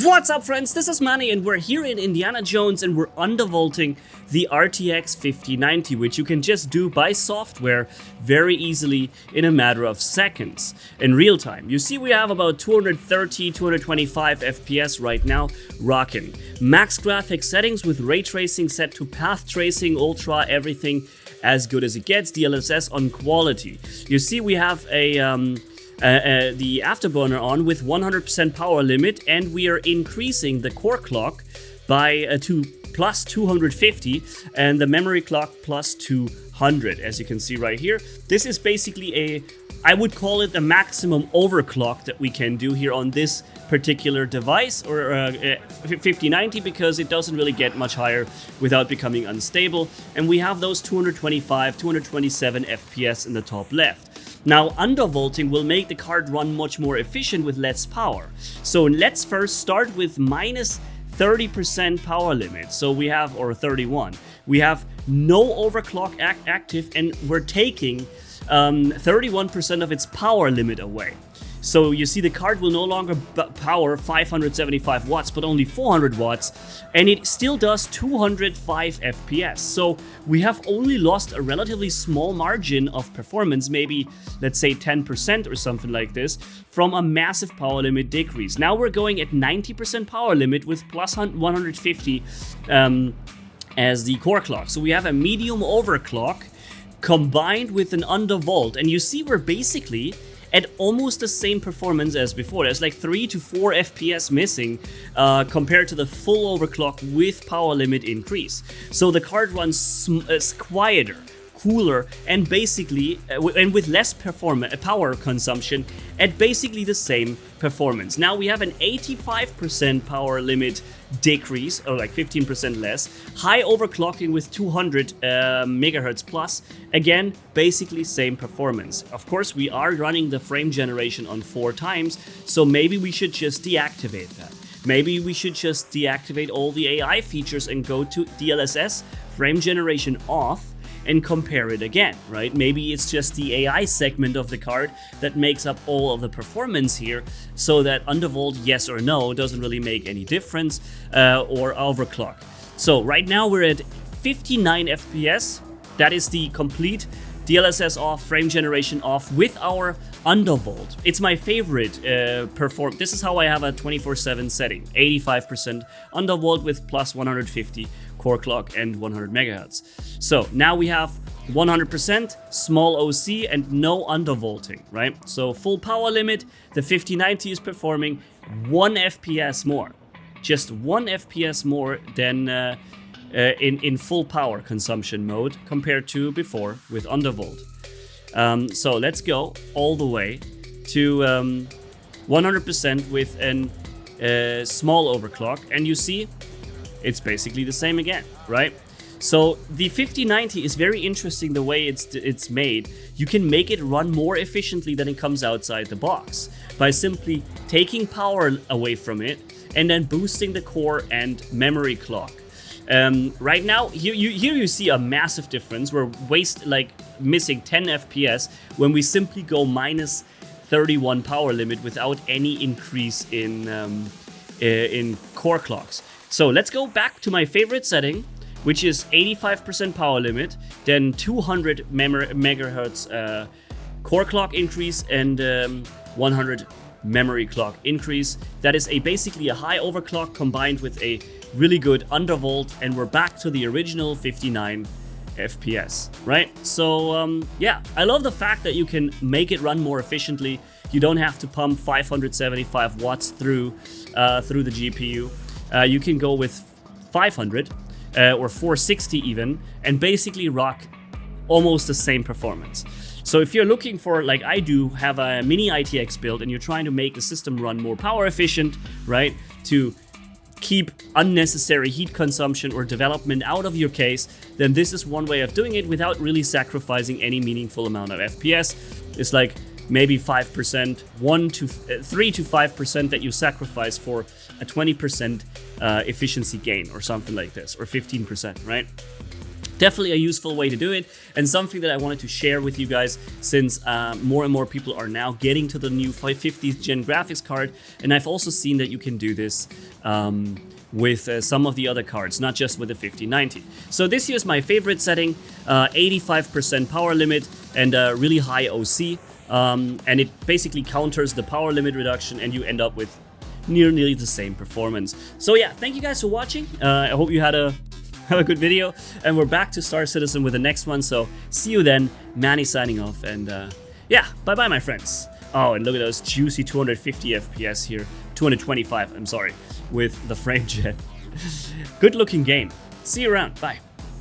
What's up, friends? This is Manni, and we're here in Indiana Jones, and we're undervolting the RTX 5090, which you can just do by software very easily in a matter of seconds in real time. You see, we have about 230, 225 FPS right now rocking. Max graphics settings with ray tracing set to path tracing, ultra, everything as good as it gets. DLSS on quality. You see, we have the afterburner on with 100% power limit, and we are increasing the core clock by to plus 250 and the memory clock plus 200, as you can see right here. This is basically I would call it the maximum overclock that we can do here on this particular device, or 5090, because it doesn't really get much higher without becoming unstable. And we have those 225, 227 FPS in the top left. Now, undervolting will make the card run much more efficient with less power. So let's first start with minus 30% power limit. So we have, or 31, we have no overclock active, and we're taking 31% of its power limit away. So you see, the card will no longer power 575 watts, but only 400 watts, and it still does 205 FPS. So we have only lost a relatively small margin of performance, maybe let's say 10% or something like this, from a massive power limit decrease. Now we're going at 90% power limit with plus 150 as the core clock. So we have a medium overclock combined with an undervolt, and you see we're basically at almost the same performance as before. There's like 3 to 4 FPS missing compared to the full overclock with power limit increase. So the card runs quieter, cooler, and basically and with less power consumption at basically the same performance. Now we have an 85% power limit decrease, or like 15% less. High overclocking with 200 megahertz plus. Again, basically same performance. Of course, we are running the frame generation on 4 times, so maybe we should just deactivate that. Maybe we should just deactivate all the AI features and go to DLSS, frame generation off, and compare it again, right? Maybe it's just the AI segment of the card that makes up all of the performance here, so that undervolt, yes or no, doesn't really make any difference, or overclock. So right now we're at 59 FPS. That is the complete DLSS off, frame generation off with our undervolt. It's my favorite This is how I have a 24/7 setting. 85% undervolt with plus 150 core clock and 100 megahertz. So now we have 100% small OC and no undervolting, right? So full power limit, the 5090 is performing 1 FPS more. Just 1 FPS more than in full power consumption mode compared to before with undervolt. So let's go all the way to 100% with a small overclock, and you see it's basically the same again, right? So the 5090 is very interesting the way it's made. You can make it run more efficiently than it comes outside the box by simply taking power away from it and then boosting the core and memory clock. Right now, here you see a massive difference. We're missing 10 FPS when we simply go minus 31 power limit without any increase in core clocks. So let's go back to my favorite setting, which is 85% power limit, then 200 megahertz core clock increase, and 100 memory clock increase. That is basically a high overclock combined with a really good undervolt, and we're back to the original 59 FPS, right? So yeah, I love the fact that you can make it run more efficiently. You don't have to pump 575 watts through the GPU. You can go with 500 or 460 even, and basically rock almost the same performance. So if you're looking for, like I do, have a mini ITX build, and you're trying to make the system run more power efficient, right, to keep unnecessary heat consumption or development out of your case, then this is one way of doing it without really sacrificing any meaningful amount of FPS. It's like maybe 5%, 3 to 5% that you sacrifice for a 20% efficiency gain or something like this, or 15%, right? Definitely a useful way to do it, and something that I wanted to share with you guys, since more and more people are now getting to the new 50th gen graphics card, and I've also seen that you can do this with some of the other cards, not just with the 5090. So this here's my favorite setting, 85% power limit and really high OC, and it basically counters the power limit reduction, and you end up with nearly the same performance. So yeah, thank you guys for watching. I hope you had a good video, and we're back to Star Citizen with the next one, so see you then. Manni signing off, and yeah, bye bye my friends. Oh, and look at those juicy 250 FPS here, 225, I'm sorry, with the frame jet. Good looking game. See you around, bye.